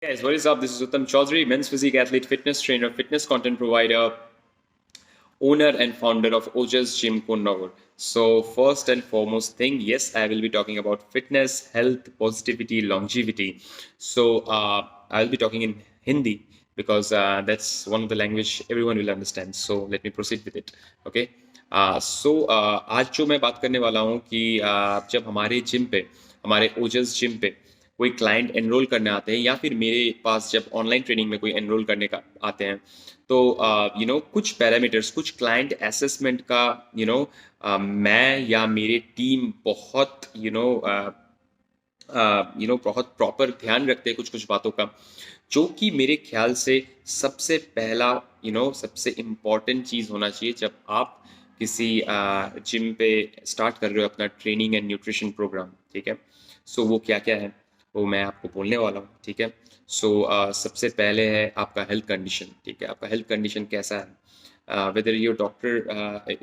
Guys, what is up? This is Uttam Chaudhary, men's physique athlete, fitness trainer, fitness content provider, owner and founder of Ojas Gym Konnur. So, first and foremost thing, yes, I will be talking about fitness, health, positivity, longevity. So, I'll be talking in Hindi because that's one of the language everyone will understand. So, let me proceed with it. Okay. आज जो मैं बात करने वाला हूँ कि जब हमारे जिम पे, हमारे ओजस जिम पे कोई क्लाइंट एनरोल करने आते हैं या फिर मेरे पास जब ऑनलाइन ट्रेनिंग में कोई एनरोल करने का आते हैं, तो कुछ पैरामीटर्स, कुछ क्लाइंट असेसमेंट का मैं या मेरे टीम बहुत बहुत प्रॉपर ध्यान रखते हैं कुछ कुछ बातों का, जो कि मेरे ख्याल से सबसे पहला सबसे इम्पोर्टेंट चीज़ होना चाहिए जब आप किसी जिम पे स्टार्ट कर रहे हो अपना ट्रेनिंग एंड न्यूट्रिशन प्रोग्राम। ठीक है। सो वो क्या क्या है वो मैं आपको बोलने वाला हूँ। ठीक है। सबसे पहले है आपका हेल्थ कंडीशन। ठीक है, आपका हेल्थ कंडीशन कैसा है, whether your doctor,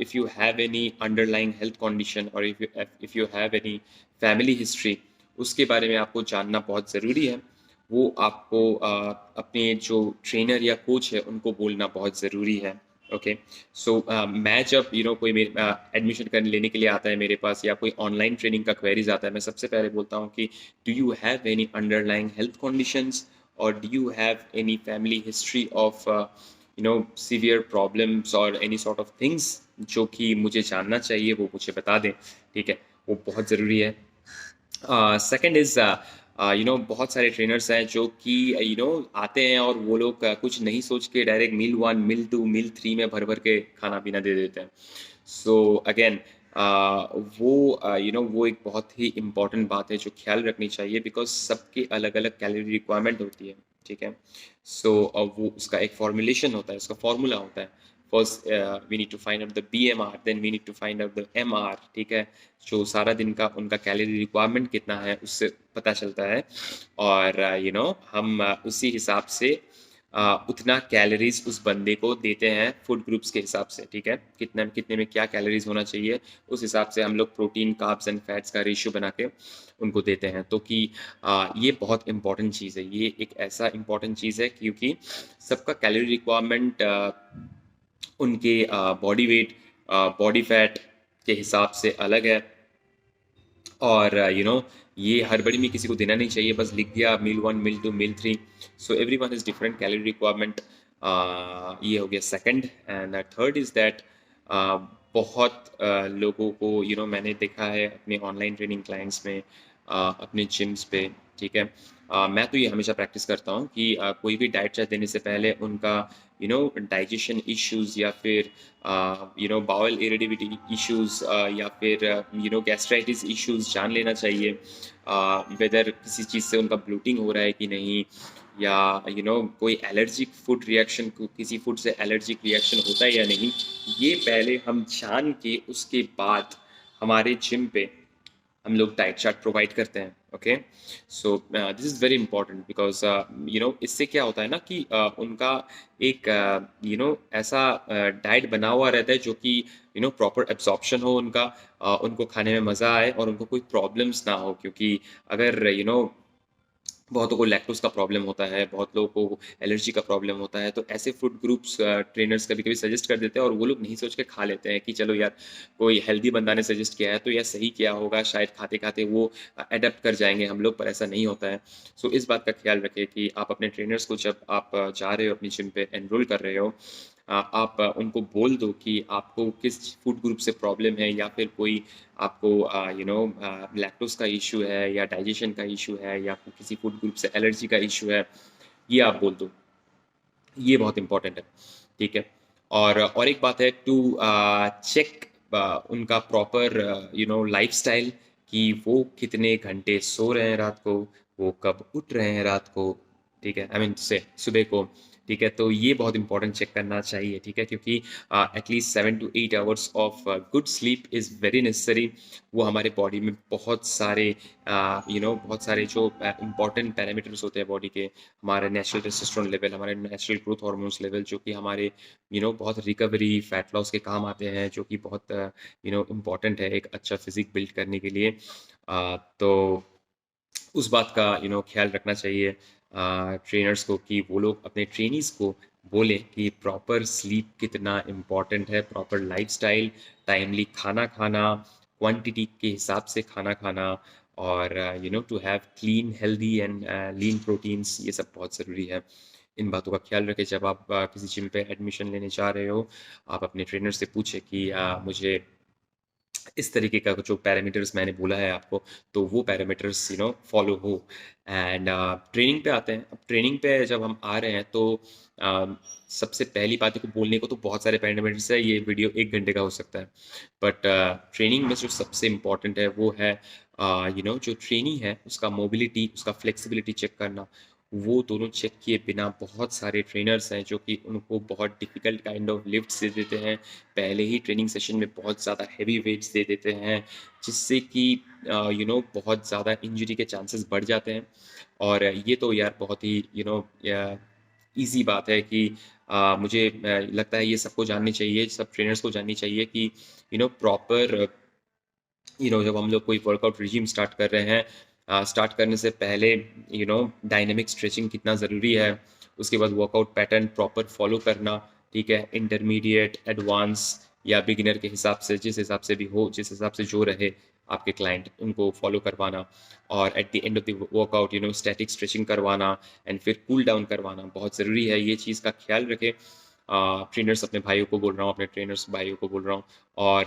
if you have any underlying health condition or if you have any family history, उसके बारे में आपको जानना बहुत ज़रूरी है। वो आपको अपने जो ट्रेनर या कोच है उनको बोलना बहुत ज़रूरी है। ओके। मैं जब कोई मेरे एडमिशन करने लेने के लिए आता है मेरे पास, या कोई ऑनलाइन ट्रेनिंग का क्वेरीज आता है, मैं सबसे पहले बोलता हूँ कि do you have any underlying health conditions, और do you have any family history of severe problems और एनी सॉर्ट ऑफ थिंग्स जो कि मुझे जानना चाहिए, वो मुझे बता दें। ठीक है, वो बहुत ज़रूरी है। सेकंड इज बहुत सारे ट्रेनर्स हैं जो कि आते हैं और वो लोग कुछ नहीं सोच के direct meal one, meal two, meal three में भर भर के खाना पीना दे देते हैं। सो अगेन वो एक बहुत ही इम्पोर्टेंट बात है जो ख्याल रखनी चाहिए, बिकॉज सबके अलग अलग कैलोरी रिक्वायरमेंट होती है। ठीक है। वो उसका एक फॉर्मुलेशन होता है, उसका फॉर्मूला होता है। First we need to find out the BMR, then we need to find out the MR। ठीक है, जो सारा दिन का उनका कैलोरी रिक्वायरमेंट कितना है उससे पता चलता है। और हम उसी हिसाब से उतना कैलोरीज उस बंदे को देते हैं फूड ग्रुप्स के हिसाब से। ठीक है, कितने कितने में क्या कैलोरीज होना चाहिए, उस हिसाब से हम लोग प्रोटीन, कार्ब्स एंड फैट्स का रेशियो बना के उनको देते हैं। तो कि ये बहुत इंपॉर्टेंट चीज़ है, ये एक ऐसा इंपॉर्टेंट चीज़ है क्योंकि सबका कैलोरी रिक्वायरमेंट उनके बॉडी वेट, बॉडी फैट के हिसाब से अलग है। और ये हड़बड़ी में किसी को देना नहीं चाहिए, बस लिख दिया meal one, meal two, meal three. So every one is different calorie requirement. ये हो गया second. And third is that बहुत लोगों को मैंने देखा है अपने ऑनलाइन ट्रेनिंग क्लाइंट्स में, अपने जिम्स पे। ठीक है। मैं तो ये हमेशा प्रैक्टिस करता हूँ कि कोई भी डाइट चार्ट देने से पहले उनका डाइजेशन इश्यूज, या फिर बाउल इरिटेबिलिटी इश्यूज, या फिर गैस्ट्राइटिस इश्यूज जान लेना चाहिए। वेदर किसी चीज़ से उनका ब्लोटिंग हो रहा है कि नहीं, या कोई एलर्जिक फूड रिएक्शन, किसी फूड से एलर्जिक रिएक्शन होता है या नहीं। ये पहले हम जान के उसके बाद हमारे जिम पे हम लोग डाइट चार्ट प्रोवाइड करते हैं। Okay. This is very important because इससे क्या होता है ना कि उनका एक ऐसा डाइट बना हुआ रहता है जो कि प्रॉपर एब्जॉर्प्शन हो उनका, उनको खाने में मज़ा आए और उनको कोई प्रॉब्लम्स ना हो। क्योंकि अगर बहुतों को लैक्टोज का प्रॉब्लम होता है, बहुत लोगों को एलर्जी का प्रॉब्लम होता है, तो ऐसे फूड ग्रुप्स ट्रेनर्स कभी कभी सजेस्ट कर देते हैं और वो लोग नहीं सोच के खा लेते हैं कि चलो यार, कोई हेल्दी बंदा ने सजेस्ट किया है तो यह सही किया होगा, शायद खाते खाते वो अडेप्ट कर जाएंगे हम लोग, पर ऐसा नहीं होता है। इस बात का ख्याल रखें कि आप अपने ट्रेनर्स को जब आप जा रहे हो अपनी जिम पे एनरोल कर रहे हो, आप उनको बोल दो कि आपको किस फूड ग्रुप से प्रॉब्लम है, या फिर कोई आपको लैक्टोज का इशू है, या डाइजेशन का इशू है, या आपको किसी फूड ग्रुप से एलर्जी का इशू है, ये आप बोल दो। ये बहुत इंपॉर्टेंट है। ठीक है। और एक बात है टू चेक उनका प्रॉपर लाइफस्टाइल, कि वो कितने घंटे सो रहे हैं रात को, वो कब उठ रहे हैं रात को। ठीक है, आई मीन से सुबह को। ठीक है, तो ये बहुत इंपॉर्टेंट चेक करना चाहिए। ठीक है, क्योंकि at least 7 to 8 hours of good sleep is very necessary. वो हमारे बॉडी में बहुत सारे बहुत सारे जो इंपॉर्टेंट पैरामीटर्स होते हैं बॉडी के, हमारे नेचुरल टेस्टोस्टेरोन लेवल, हमारे नेचुरल ग्रोथ हार्मोन्स लेवल, जो कि हमारे बहुत रिकवरी, फैट लॉस के काम आते हैं, जो कि बहुत इम्पॉर्टेंट है एक अच्छा फिजिक बिल्ड करने के लिए। तो उस बात का ख्याल रखना चाहिए। ट्रेनर्स को कि वो लोग अपने ट्रेनीज़ को बोलें कि प्रॉपर स्लीप कितना इम्पोर्टेंट है, प्रॉपर लाइफ़स्टाइल, टाइमली खाना खाना, क्वांटिटी के हिसाब से खाना खाना और to have clean, healthy and lean proteins, ये सब बहुत ज़रूरी है। इन बातों का ख्याल रखें जब आप किसी जिम पे एडमिशन लेने जा रहे हो, आप अपने ट्रेनर से पूछें कि मुझे इस तरीके का जो पैरामीटर्स मैंने बोला है आपको, तो वो पैरामीटर्स फॉलो हो। एंड ट्रेनिंग पे आते हैं। अब ट्रेनिंग पे जब हम आ रहे हैं तो अ, सबसे पहली बात है कि बोलने को तो बहुत सारे पैरामीटर्स है, ये वीडियो 1 घंटे का हो सकता है। बट ट्रेनिंग में जो सबसे इम्पोर्टेंट है वो है जो ट्रेनी है उसका मोबिलिटी, उसका फ्लेक्सिबिलिटी चेक करना। वो दोनों चेक किए बिना बहुत सारे ट्रेनर्स हैं जो कि उनको बहुत डिफ़िकल्ट काइंड ऑफ लिफ्ट्स दे देते हैं। पहले ही ट्रेनिंग सेशन में बहुत ज़्यादा हेवी वेट्स दे देते हैं, जिससे कि बहुत ज़्यादा इंजरी के चांसेस बढ़ जाते हैं। और ये तो यार बहुत ही ईज़ी बात है कि मुझे लगता है ये सबको जाननी चाहिए, सब ट्रेनर्स को जाननी चाहिए कि प्रॉपर जब हम लोग कोई वर्कआउट रिजीम स्टार्ट कर रहे हैं, स्टार्ट करने से पहले डायनामिक स्ट्रेचिंग कितना ज़रूरी है, उसके बाद वर्कआउट पैटर्न प्रॉपर फॉलो करना, ठीक है, इंटरमीडिएट, एडवांस या बिगिनर के हिसाब से, जिस हिसाब से भी हो, जिस हिसाब से जो रहे आपके क्लाइंट, उनको फॉलो करवाना और at the end of the workout static stretching करवाना एंड फिर कूल डाउन करवाना बहुत ज़रूरी है। ये चीज़ का ख्याल रखें। ट्रेनर्स अपने भाइयों को बोल रहा हूँ, अपने ट्रेनर्स भाइयों को बोल रहा हूँ। और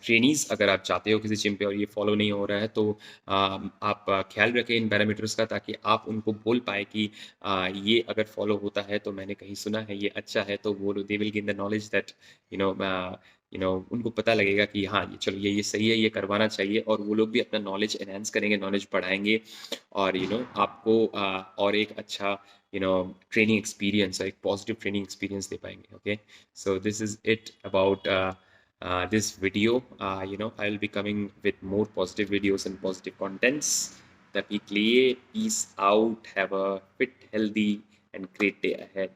ट्रेनीज़ अगर आप जाते हो किसी जिम पे और ये फॉलो नहीं हो रहा है तो आप ख्याल रखें इन पैरामीटर्स का, ताकि आप उनको बोल पाएँ कि ये अगर फॉलो होता है तो मैंने कहीं सुना है ये अच्छा है, तो वो they will gain the knowledge that उनको पता लगेगा कि हाँ, ये चलो ये सही है, ये करवाना चाहिए और वो लोग भी अपना नॉलेज एनहांस करेंगे, नॉलेज बढ़ाएँगे और आपको और एक अच्छा ट्रेनिंग एक्सपीरियंस, एक पॉजिटिव ट्रेनिंग एक्सपीरियंस दे पाएँगे। Okay? So this is it about this video. I'll be coming with more positive videos and positive contents. Peace out. Have a fit, healthy, and great day ahead.